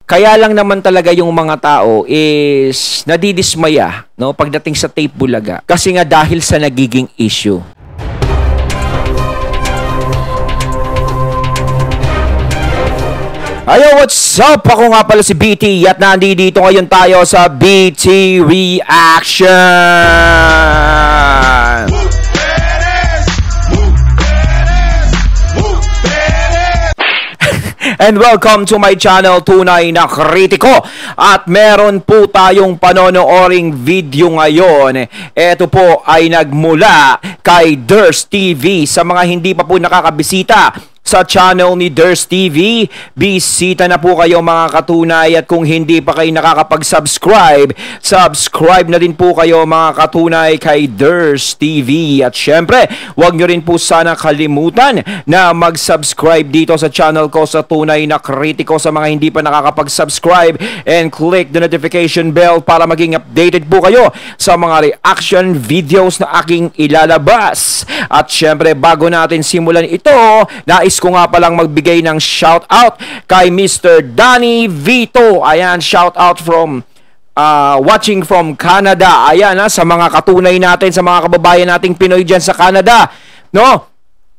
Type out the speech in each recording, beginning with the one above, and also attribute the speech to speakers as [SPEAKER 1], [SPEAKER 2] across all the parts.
[SPEAKER 1] Kaya lang naman talaga yung mga tao is nadidismaya, no, pagdating sa Tape Bulaga. Kasi nga dahil sa nagiging issue. Ayo, what's up? Ako nga pala si BT at nandito ngayon tayo sa BT Reaction. And welcome to my channel, Tunay na Kritiko. At meron po tayong panonooring video ngayon. Ito po ay nagmula kay Ders TV. Sa mga hindi pa po nakakabisita sa channel ni Ders TV, bisita na po kayo mga katunay, at kung hindi pa kayo nakakapag-subscribe, subscribe na din po kayo mga katunay kay Ders TV. At syempre, huwag nyo rin po sana kalimutan na mag-subscribe dito sa channel ko sa Tunay na Kritiko sa mga hindi pa nakakapag-subscribe, and click the notification bell para maging updated po kayo sa mga reaction videos na aking ilalabas. At syempre, bago natin simulan ito, nais ko nga palang magbigay ng shoutout kay Mr. Danny Vito. Ayan, shoutout from watching from Canada. Ayan, sa mga katunay natin, sa mga kababayan nating Pinoy dyan sa Canada, no?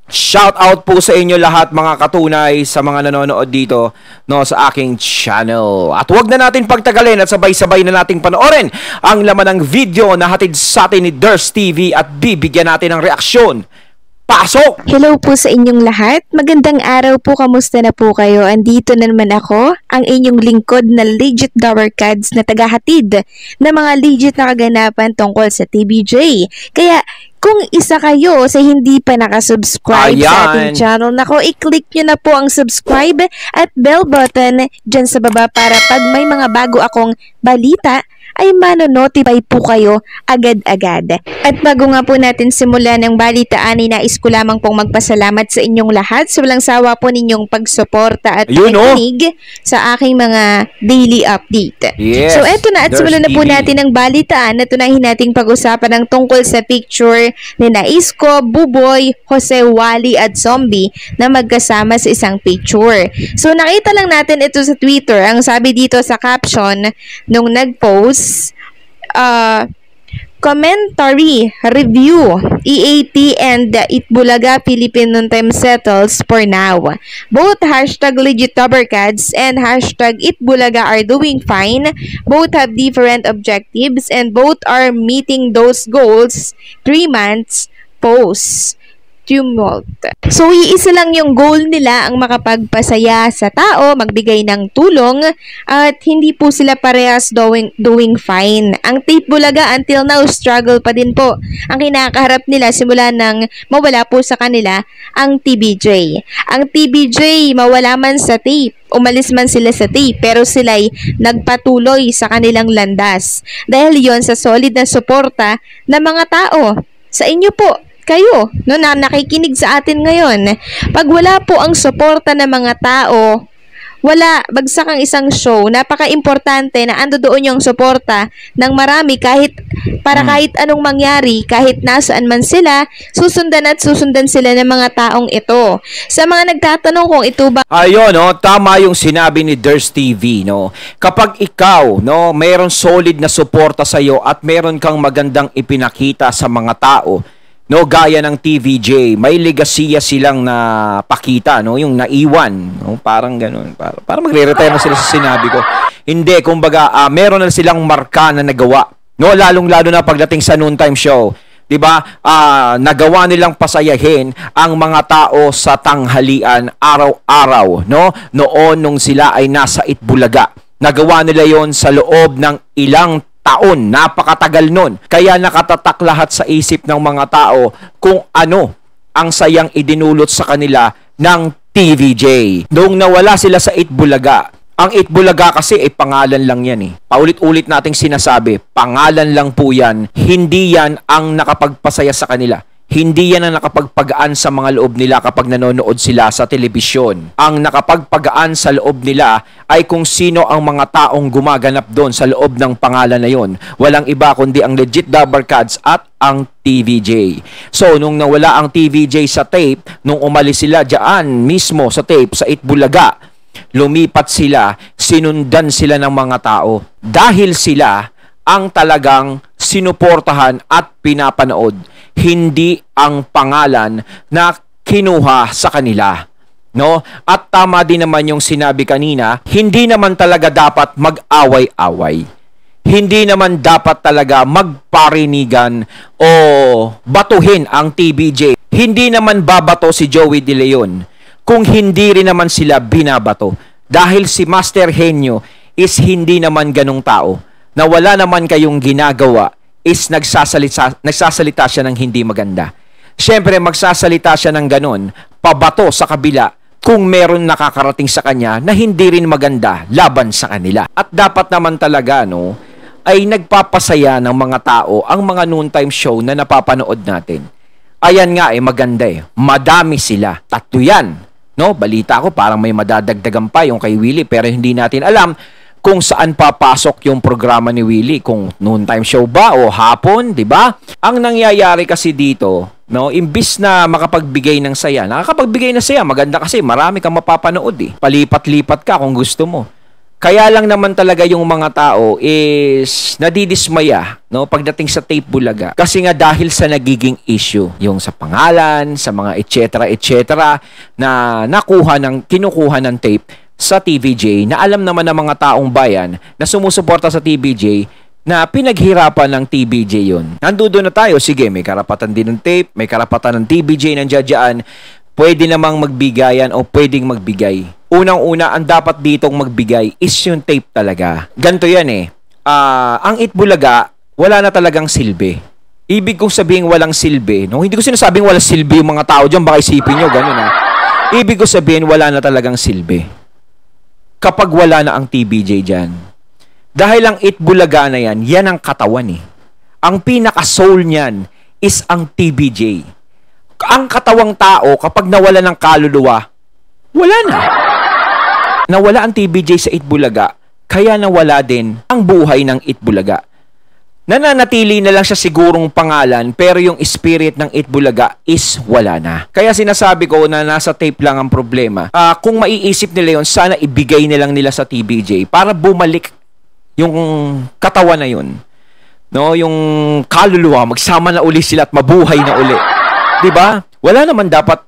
[SPEAKER 1] Shoutout po sa inyo lahat mga katunay, sa mga nanonood dito, no, sa aking channel. At huwag na natin pagtagalin at sabay-sabay na nating panoorin ang laman ng video na hatid sa atin ni Ders TV at bibigyan natin ng reaksyon. Pasok!
[SPEAKER 2] Hello po sa inyong lahat. Magandang araw po. Kamusta na po kayo? Andito na naman ako, ang inyong lingkod na legit Gowercads na tagahatid na mga legit na kaganapan tungkol sa TBJ. Kaya kung isa kayo sa hindi pa nakasubscribe sa ating channel, nako, i-click nyo na po ang subscribe at bell button dyan sa baba para pag may mga bago akong balita, ay mano-notify po kayo agad-agad. At bago nga po natin simulan ang balitaan, ay nais ko lamang pong magpasalamat sa inyong lahat sa walang sawa po ninyong pagsuporta at pakikinig sa aking mga daily update.
[SPEAKER 1] Yes,
[SPEAKER 2] so eto na, at simulan na po natin ang balitaan na tunahin nating pag-usapan ng tungkol sa picture ni Isko, Buboy, Jose Wally at Zombie na magkasama sa isang picture. So nakita lang natin ito sa Twitter. Ang sabi dito sa caption nung nag-post, commentary, review, EAT and Itbulaga Philippine Noontime settles for now. Both hashtag legitTubercads and hashtag Itbulaga are doing fine. Both have different objectives and both are meeting those goals. 3 months post. Tumult. So, iisa lang yung goal nila, ang makapagpasaya sa tao, magbigay ng tulong, at hindi po sila parehas doing fine. Ang Tape Bulaga until now, struggle pa din po. Ang kinakaharap nila simula nang mawala po sa kanila ang TBJ. Ang TBJ, mawala man sa tape, umalis man sila sa tape, pero sila'y nagpatuloy sa kanilang landas. Dahil yon sa solid na suporta ng mga tao. Sa inyo po, kayo, no, na nakikinig sa atin ngayon. Pag wala po ang suporta ng mga tao, wala, bagsak ang isang show. Napaka-importante na ando doon yung suporta ng marami, kahit anong mangyari, kahit nasaan man sila, susundan at susundan sila ng mga taong ito. Sa mga nagtatanong kung ito ba...
[SPEAKER 1] Ayun, no, tama yung sinabi ni Ders TV, no. Kapag ikaw, no, mayroon solid na suporta sa iyo at mayroon kang magandang ipinakita sa mga tao, no, gaya ng TVJ, may legasiya silang napakita, no, yung naiwan, no, parang ganoon, para magre-retire na sila sa sinabi ko. Hindi, kumbaga, meron na silang marka na nagawa, no, lalong-lalo na pagdating sa noontime show, 'di ba? Nagawa nilang pasayahin ang mga tao sa tanghalian araw-araw, no, noon nung sila ay nasa Itbulaga. Nagawa nila 'yon sa loob ng ilang taon, napakatagal nun. Kaya nakatatak lahat sa isip ng mga tao kung ano ang sayang idinulot sa kanila ng TVJ. Noong nawala sila sa Itbulaga, ang Itbulaga kasi ay pangalan lang yan eh. Paulit-ulit nating sinasabi, pangalan lang po yan. Hindi yan ang nakapagpasaya sa kanila. Hindi yan ang nakapagpagaan sa mga loob nila kapag nanonood sila sa telebisyon. Ang nakapagpagaan sa loob nila ay kung sino ang mga taong gumaganap doon sa loob ng pangalan na yon. Walang iba kundi ang legit Gowercads at ang TVJ. So, nung nawala ang TVJ sa tape, nung umalis sila dyan mismo sa tape, sa Itbulaga, lumipat sila, sinundan sila ng mga tao dahil sila ang talagang sinuportahan at pinapanood, hindi ang pangalan na kinuha sa kanila. No? At tama din naman yung sinabi kanina, hindi naman talaga dapat mag-away-away. Hindi naman dapat talaga magparinigan o batuhin ang TVJ. Hindi naman babato si Joey De Leon kung hindi rin naman sila binabato. Dahil si Master Henyo is hindi naman ganong tao na wala naman kayong ginagawa is nagsasalita siya ng hindi maganda. Siyempre magsasalita siya ng ganon, pabato sa kabila kung meron nakakarating sa kanya na hindi rin maganda laban sa kanila. At dapat naman talaga, no, ay nagpapasaya ng mga tao ang mga noontime show na napapanood natin. Ayan nga maganda Madami sila. 3 yan. No, balita ko parang may madadagdagan pa yung kay Willie pero hindi natin alam kung saan papasok yung programa ni Willie, kung noontime show ba o hapon, 'di ba? Ang nangyayari kasi dito, no, imbis na makapagbigay ng saya, nakakapagbigay ng saya, maganda kasi marami kang mapapanood Palipat-lipat ka kung gusto mo. Kaya lang naman talaga yung mga tao is nadidismaya, no, pagdating sa Tape Bulaga. Kasi nga dahil sa nagiging issue, yung sa pangalan, sa mga etc. na kinukuha ng tape sa TVJ, na alam naman ng mga taong bayan na sumusuporta sa TVJ na pinaghirapan ng TVJ yun. Nandoon na tayo, sige, may karapatan din ng tape, may karapatan ng TVJ nandiyan dyan, pwede namang magbigayan o pwedeng magbigay. Unang-una, ang dapat ditong magbigay is yung tape talaga. Ganito yan ang Itbulaga, wala na talagang silbi. Ibig kong sabihin walang silbi, no? Hindi ko sinasabing walang silbi yung mga tao dyan, baka isipin nyo, ganun Ibig ko sabihin wala na talagang silbi. Kapag wala na ang TVJ dyan. Dahil ang Itbulaga na yan, yan ang katawan Ang pinaka-soul niyan is ang TVJ. Ang katawang tao, kapag nawala ng kaluluwa, wala na. Nawala ang TVJ sa Itbulaga, kaya nawala din ang buhay ng Itbulaga. Nananatili na lang siya sigurong pangalan, pero yung spirit ng Itbulaga is wala na. Kaya sinasabi ko na nasa tape lang ang problema. Kung maiisip nila yun, sana ibigay na lang nila sa TVJ para bumalik yung katawan na yun. No, yung kaluluwa, magsama na uli sila at mabuhay na uli. 'Di ba? Wala naman dapat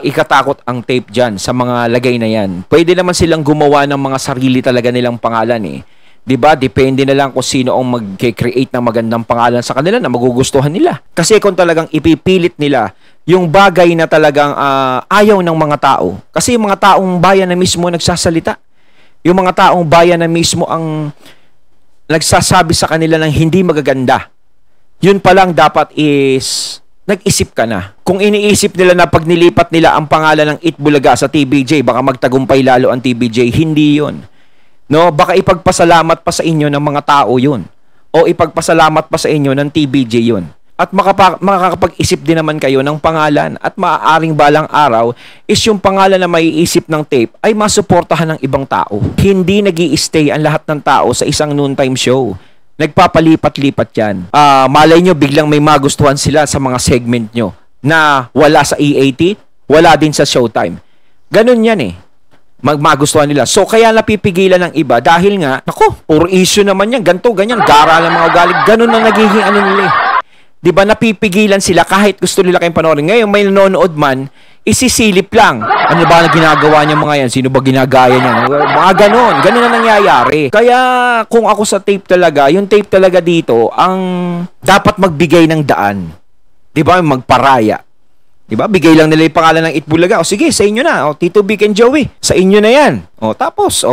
[SPEAKER 1] ikatakot ang tape dyan sa mga lagay na yan. Pwede naman silang gumawa ng mga sarili talaga nilang pangalan 'Di ba? Depende na lang kung sino ang mag-create ng magandang pangalan sa kanila na magugustuhan nila. Kasi kung talagang ipipilit nila yung bagay na talagang ayaw ng mga tao. Kasi yung mga taong bayan na mismo nagsasalita. Yung mga taong bayan na mismo ang nagsasabi sa kanila ng hindi magaganda. Yun pa lang dapat is nag-isip ka na. Kung iniisip nila na pag nilipat nila ang pangalan ng Itbulaga sa TVJ, baka magtagumpay lalo ang TVJ, hindi yun. No, baka ipagpasalamat pa sa inyo ng mga tao yun. O ipagpasalamat pa sa inyo ng TVJ yun. At makakapag-isip din naman kayo ng pangalan at maaaring balang araw is yung pangalan na maiisip ng tape ay masuportahan ng ibang tao. Hindi nag-i-stay ang lahat ng tao sa isang noontime show. Nagpapalipat-lipat yan. Malay nyo, biglang may magustuhan sila sa mga segment nyo na wala sa EAT, wala din sa Showtime. Ganun yan magustuhan nila. So, kaya napipigilan ng iba dahil nga, nako, puro issue naman yan, ganito, ganyan, gara ng mga ugali. Ganun na nagiging nila Diba, napipigilan sila kahit gusto nila kayong panoorin. Ngayon, may nanonood man, isisilip lang. Ano ba na ginagawa niya mga yan? Sino ba ginagaya niya? Mga ganon. Ganon na nangyayari. Kaya, kung ako sa tape talaga, yung tape talaga dito, ang dapat magbigay ng daan. Diba? Magparaya. Diba? Bigay lang nila yung pangalan ng Itbulaga. O sige, sa inyo na. O, Tito Vic and Joey. Sa inyo na yan. O, tapos,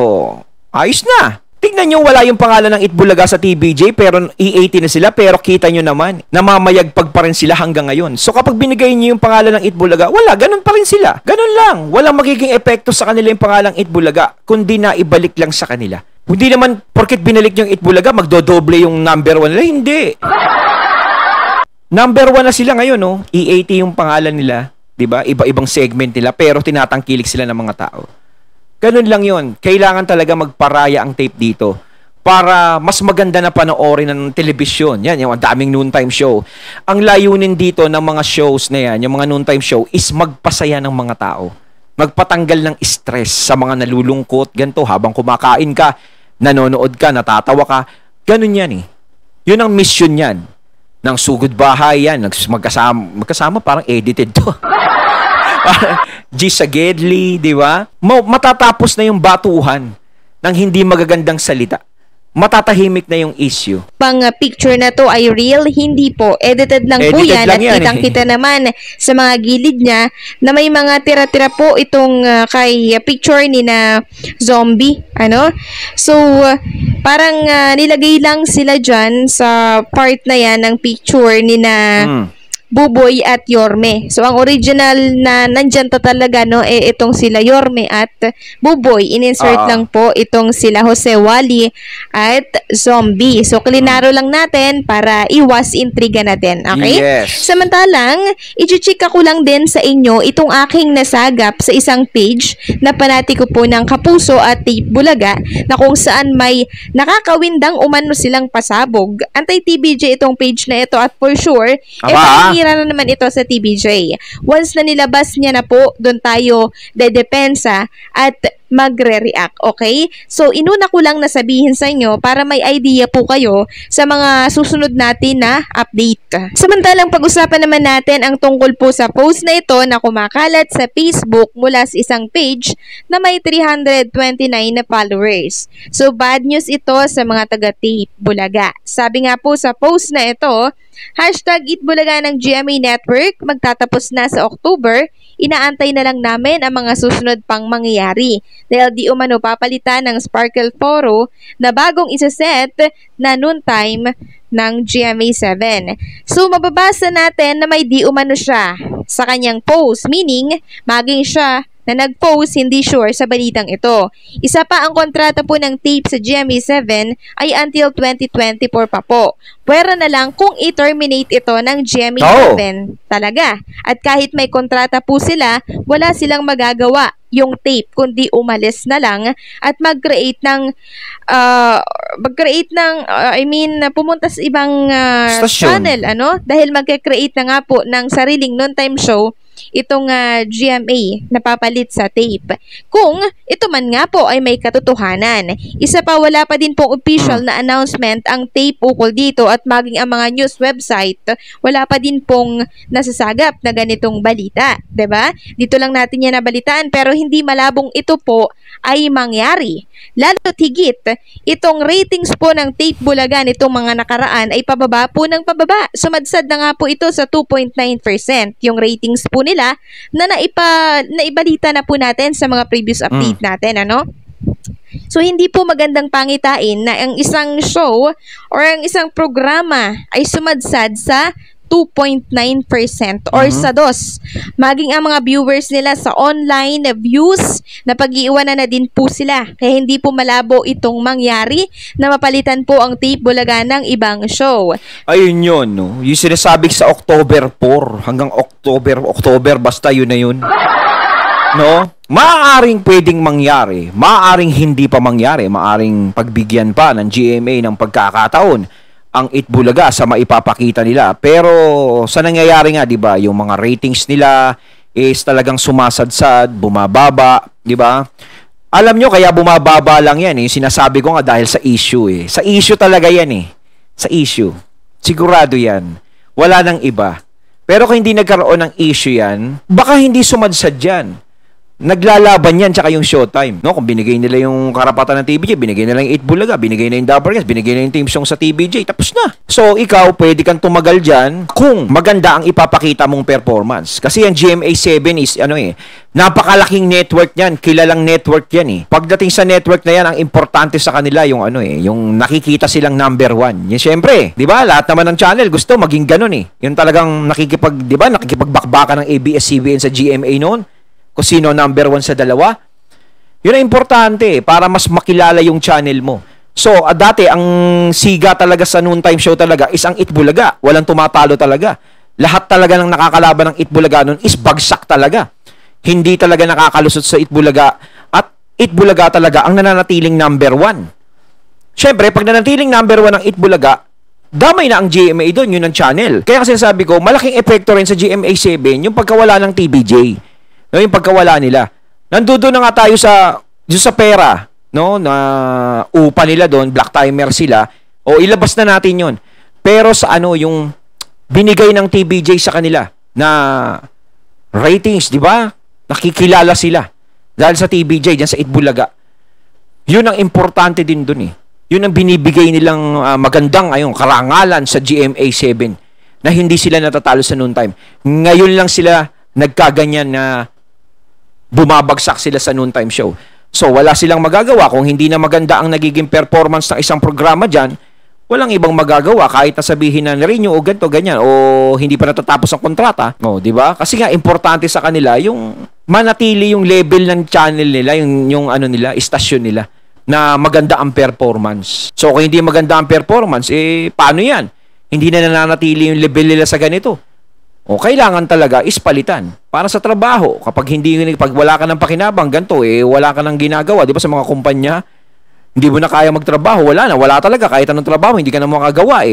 [SPEAKER 1] ayos na. Tingnan nyo, wala yung pangalan ng Itbulaga sa TVJ, pero E80 na sila, pero kita nyo naman, namamayagpag pa rin sila hanggang ngayon. So kapag binigay nyo yung pangalan ng Itbulaga, wala, ganun pa rin sila. Ganun lang. Walang magiging epekto sa kanila yung pangalang Itbulaga, kundi na ibalik lang sa kanila. Hindi naman, porket binalik nyo yung Itbulaga, magdodoble yung number 1 nila. Hindi. Number 1 na sila ngayon, E80 yung pangalan nila. Diba? Iba-ibang segment nila, pero tinatangkilik sila ng mga tao. Ganun lang yun. Kailangan talaga magparaya ang tape dito para mas maganda na panoorin ng telebisyon. Yan, yung daming noontime show. Ang layunin dito ng mga shows na yan, yung mga noontime show, is magpasaya ng mga tao. magpatanggal ng stress sa mga nalulungkot, ganito, habang kumakain ka, nanonood ka, natatawa ka, ganun yan eh. Yun ang mission yan. Ng Sugod Bahay yan, magkasama parang edited to. G sa Gedli, di ba? Matatapos na yung batuhan ng hindi magagandang salita. Matatahimik na yung issue.
[SPEAKER 2] Picture na to ay real, hindi po. Edited lang po yan. At kitang-kita naman sa mga gilid niya na may mga tira-tira po itong kay picture ni na zombie. So, parang nilagay lang sila dyan sa part na yan ng picture ni na Buboy at Yorme. So, ang original na nandyan to talaga, itong sila Yorme at Buboy. In-insert lang po itong sila Jose Wally at Zombie. So, klinaro lang natin para iwas intriga natin. Okay?
[SPEAKER 1] Yes.
[SPEAKER 2] Samantalang, i-check ko lang din sa inyo itong aking nasagap sa isang page na panati ko po ng Kapuso at Tape Bulaga na kung saan may nakakawindang umano silang pasabog. Anti-TBJ itong page na ito at for sure, na naman ito sa TBJ. Once na nilabas niya na po, doon tayo dedepensa at magre-react, okay? So, inuna ko lang nasabihin sa inyo para may idea po kayo sa mga susunod natin na update. Samantalang pag-usapan naman natin ang tungkol po sa post na ito na kumakalat sa Facebook mula sa isang page na may 329 na followers. So, bad news ito sa mga taga-Tape Bulaga. Sabi nga po sa post na ito, #Itbulaga ng GMA Network magtatapos na sa October. Inaantay na lang namin ang mga susunod pang mangyayari dahil di umano papalitan ng Sparkle Foro na bagong isaset na noontime ng GMA7. So, mababasa natin na may di umano siya sa kanyang post, meaning maging siya na nag-post hindi sure sa balitang ito. Isa pa ang kontrata po ng tape sa GMA7 ay until 2024 pa po. Pwera na lang kung i-terminate ito ng GMA7 talaga. At kahit may kontrata po sila, wala silang magagawa yung tape kundi umalis na lang at mag-create ng pumunta sa ibang channel dahil mag-create na nga po ng sariling noontime show itong GMA na papalit sa tape. Kung ito man nga po ay may katotohanan. Isa pa, wala pa din pong official na announcement ang tape ukol dito at maging ang mga news website, wala pa din pong nasasagap na ganitong balita. 'Di ba? Dito lang natin yan nabalitaan pero hindi malabong ito po ay mangyari. Lalo't higit, itong ratings po ng Tape Bulaga nitong mga nakaraan ay pababa po ng pababa. Sumadsad na nga po ito sa 2.9%. Yung ratings po nila na naibalita na po natin sa mga previous update natin, So, hindi po magandang pangitain na ang isang show or ang isang programa ay sumadsad sa 2.9% or sa dos. Maging ang mga viewers nila sa online na views na pag-iiwanan na din po sila. Kaya hindi po malabo itong mangyari na mapalitan po ang Tape Bulaga ng ibang show.
[SPEAKER 1] Ayun yun, yung sinasabi sa October 4 hanggang October, basta yun na yun. Maaaring pwedeng mangyari, maaaring hindi pa mangyari, maaaring pagbigyan pa ng GMA ng pagkakataon ang Itbulaga sa maipapakita nila. Pero sa nangyayari nga, 'di ba, yung mga ratings nila is talagang sumasadsad, bumababa, 'di ba? Alam nyo, kaya bumababa lang 'yan eh. Sinasabi ko nga dahil sa issue eh. Sa issue talaga 'yan eh. Sa issue. Sigurado 'yan. Wala nang iba. Pero kung hindi nagkaroon ng issue 'yan, baka hindi sumadsad 'yan. Naglalaban yan tsaka yung Showtime. Kung binigay nila yung karapatan ng TBJ, binigay nila yung Itbulaga, binigay na yung Dabargas, binigay na yung team song sa TBJ, tapos na. So, ikaw, pwede kang tumagal dyan kung maganda ang ipapakita mong performance. Kasi yung GMA7 is, napakalaking network yan. Kilalang network yan eh. Pagdating sa network na yan, ang importante sa kanila yung yung nakikita silang number 1. Yan, syempre, di ba? Lahat naman ng channel gusto maging ganun eh. Yung talagang nakikipagbakbaka ng ABS-CBN sa GMA noon. Kung sino number 1 sa dalawa. Yun ang importante para mas makilala yung channel mo. So, dati, ang siga talaga sa noontime show talaga is ang Itbulaga. Walang tumatalo talaga. Lahat talaga ng nakakalaban ng Itbulaga nun is bagsak talaga. Hindi talaga nakakalusot sa Itbulaga. At Itbulaga talaga ang nananatiling number 1. Siyempre, pag nanatiling number 1 ang Itbulaga, damay na ang GMA doon, yun ang channel. Kaya kasi sabi ko, malaking epekto rin sa GMA7 yung pagkawala ng TBJ. Yung pagkawala nila. Nandoon na nga tayo sa pera, no? Na upa nila doon, black timer sila. O ilabas na natin 'yon. Pero sa yung binigay ng TVJ sa kanila na ratings, 'di ba? Nakikilala sila dahil sa TVJ diyan sa Itbulaga. 'Yun ang importante din doon eh. 'Yun ang binibigay nilang magandang karangalan sa GMA7 na hindi sila natatalo sa noon time. Ngayon lang sila nagkaganyan na bumabagsak sila sa noontime show. So, wala silang magagawa. Kung hindi na maganda ang nagiging performance ng isang programa dyan, walang ibang magagawa kahit na sabihin na renew o ganito, ganyan, o hindi pa natatapos ang kontrata. O, di ba? Kasi nga, importante sa kanila yung manatili yung level ng channel nila, yung nila, istasyon nila, na maganda ang performance. So, kung hindi maganda ang performance, paano yan? Hindi na nananatili yung level nila sa ganito. O kailangan talaga is palitan para sa trabaho. Pag wala ka ng pakinabang ganito, wala ka ng ginagawa, 'di ba, sa mga kumpanya? Hindi mo na kaya magtrabaho, wala talaga kahit anong trabaho, hindi ka na makagawa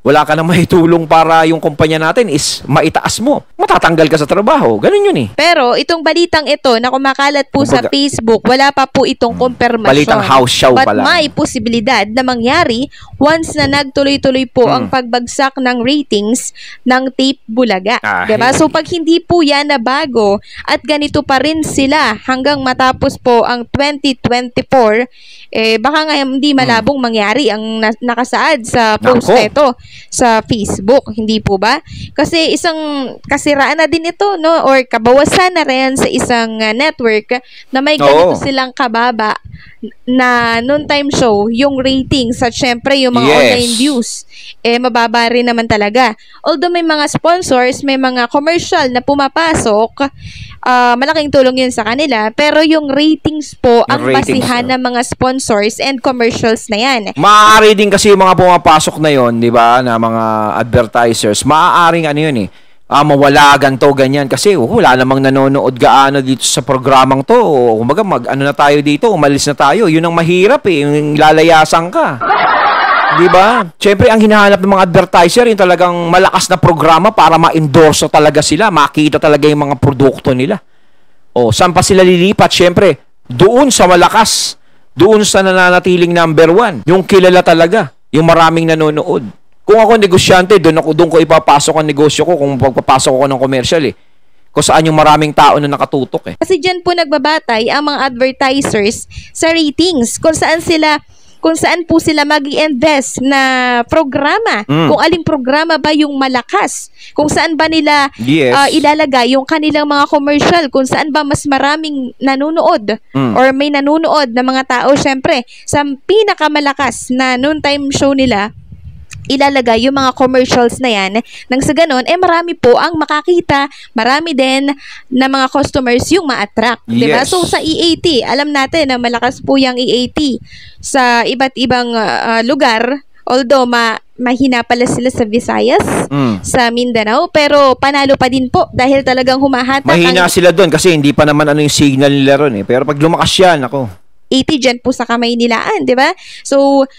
[SPEAKER 1] Wala ka na maitulong para yung kumpanya natin is maitaas mo. Matatanggal ka sa trabaho. Ganun yun
[SPEAKER 2] Pero itong balitang ito na kumakalat po sa Facebook, wala pa po itong kumpirmasyon.
[SPEAKER 1] Balitang house show
[SPEAKER 2] But
[SPEAKER 1] pala.
[SPEAKER 2] may posibilidad na mangyari once na nagtuloy-tuloy po ang pagbagsak ng ratings ng Tape Bulaga. Diba? So pag hindi po yan na bago at ganito pa rin sila hanggang matapos po ang 2024, baka nga hindi malabong mangyari ang nakasaad sa post na ito sa Facebook, hindi po ba? Kasi isang kasiraan na din ito, no? Or kabawasan na rin sa isang network na may ganito silang kababa na noontime show, yung ratings at syempre yung mga online views, mababa rin naman talaga. Although may mga sponsors, may mga commercial na pumapasok, malaking tulong yun sa kanila, pero yung ratings po ang basihan ng mga sponsors and commercials na yan.
[SPEAKER 1] Maaari din kasi yung mga pumapasok na yon, di ba, na mga advertisers, maaaring yun mawala ganto ganyan kasi wala namang nanonood gaano dito sa programang to. Kumbaga na tayo dito, umalis na tayo. Yun ang mahirap yung lalayasan ka. 'Di ba? Syempre ang hinahanap ng mga advertiser yung talagang malakas na programa para ma-endorse talaga sila, makita talaga yung mga produkto nila. Saan pa sila lilipat? Syempre, doon sa malakas, doon sa nananatiling number 1, yung kilala talaga, yung maraming nanonood. Kung ako negosyante, doon ko ipapasok ang negosyo ko kung pagpapasok ako ng commercial Kung saan yung maraming tao na nakatutok
[SPEAKER 2] Kasi diyan po nagbabatay ang mga advertisers sa ratings, kung saan po sila mag-i-invest na programa. Kung aling programa ba yung malakas. Kung saan ba nila ilalagay yung kanilang mga commercial. Kung saan ba mas maraming nanonood or may nanonood na mga tao. Syempre, sa pinakamalakas na noontime show nila, ilalagay yung mga commercials na yan. Nang sa ganun, marami po ang makakita, marami din na mga customers yung ma-attract. Diba? So, sa EAT, alam natin na malakas po yung EAT sa iba't ibang lugar. Although, mahina pala sila sa Visayas, sa Mindanao, pero panalo pa din po dahil talagang humahatak.
[SPEAKER 1] Mahina sila doon kasi hindi pa naman yung signal nila ron Pero pag lumakas yan,
[SPEAKER 2] 80 dyan po sa kamay nilaan, di ba? So,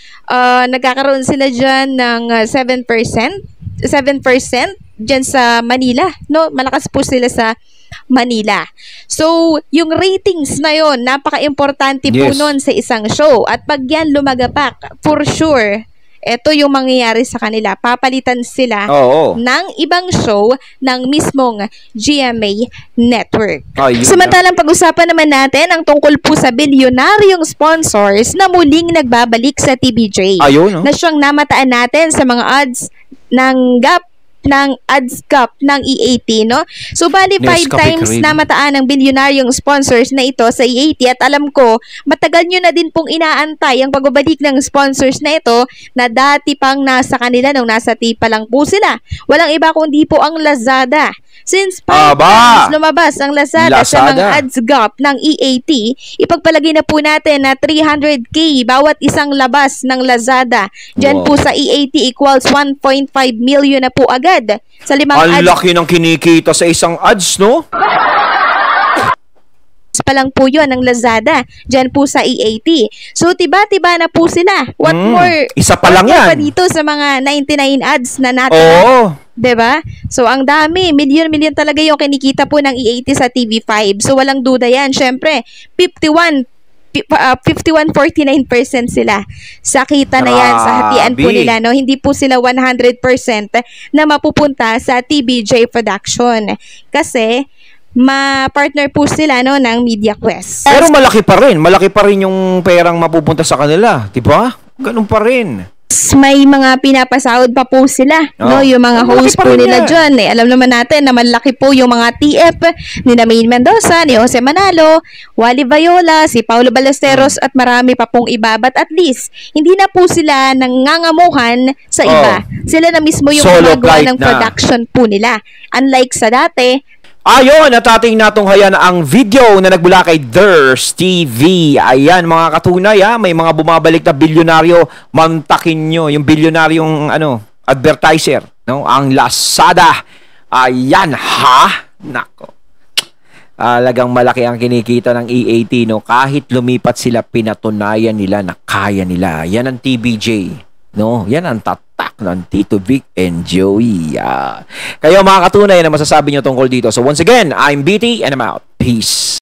[SPEAKER 2] nagkakaroon sila dyan ng 7% dyan sa Manila, no? Malakas po sila sa Manila. So, yung ratings na yon, napaka-importante po nun sa isang show. At pag yan lumagapak, for sure, ito yung mangyayari sa kanila. Papalitan sila ng ibang show ng mismong GMA Network. Samantalang pag-usapan naman natin ang tungkol po sa bilyonaryong sponsors na muling nagbabalik sa TVJ. Na siyang namataan natin sa mga odds ng ads cap ng EAT, no? So, bali 5 times namataan ng bilyonaryong sponsors na ito sa EAT at alam ko, matagal nyo na din pong inaantay ang pagbabalik ng sponsors na ito na dati pang nasa kanila nung nasa tipa lang po sila. Walang iba kundi po ang Lazada. Since 5 times lumabas ang Lazada sa mga ads gap ng EAT, ipagpalagay na po natin na 300K bawat isang labas ng Lazada. Diyan po sa EAT equals 1.5 million na po agad. Sa 5 ads.
[SPEAKER 1] Ang laki ng kinikita sa isang ads, no?
[SPEAKER 2] Pa lang po yun ng Lazada. Diyan po sa EAT. So, tiba-tiba na po sila. What more?
[SPEAKER 1] Isa pa lang yan.
[SPEAKER 2] Pa dito sa mga 99 ads na natin 'Di ba? So, ang dami. Milyon-milyon talaga yung kinikita po ng E80 sa TV5. So, walang duda yan. Siyempre, 51-49% sila sa kita na yan, sa hatian po
[SPEAKER 1] Grabe.
[SPEAKER 2] nila. No? Hindi po sila 100% na mapupunta sa TBJ Production. Kasi, ma-partner po sila no, ng MediaQuest.
[SPEAKER 1] Pero malaki pa rin. Malaki pa rin yung perang mapupunta sa kanila. Diba? Ganun pa rin.
[SPEAKER 2] May mga pinapasahod pa po sila, no? Yung mga
[SPEAKER 1] Malaki
[SPEAKER 2] host
[SPEAKER 1] pa
[SPEAKER 2] po
[SPEAKER 1] rin
[SPEAKER 2] nila
[SPEAKER 1] yan.
[SPEAKER 2] dyan. Alam naman natin na malaki po yung mga TF ni Maine Mendoza, ni Jose Manalo, Wally Viola, si Paulo Ballesteros at marami pa pong iba. But at least, hindi na po sila nangangamuhan sa iba. Sila na mismo yung
[SPEAKER 1] Solo
[SPEAKER 2] gumagawa
[SPEAKER 1] flight
[SPEAKER 2] ng
[SPEAKER 1] na.
[SPEAKER 2] production po nila. Unlike sa dati,
[SPEAKER 1] Ayon, at ating natunghayan ang video na nagmula kay Ders TV. Ayan, mga katunay, may mga bumabalik na bilyonaryo. Mantakin nyo, yung bilyonaryong advertiser, no? Ang Lazada. Ayan, ha? Nako. Alagang malaki ang kinikita ng E80, no? Kahit lumipat sila, pinatunayan nila na kaya nila. Yan ang TBJ. No, yan ang tatak ng Tito Vic and Joey. Kayo mga katunay, na masasabi nyo tungkol dito. So once again, I'm BT and I'm out. Peace.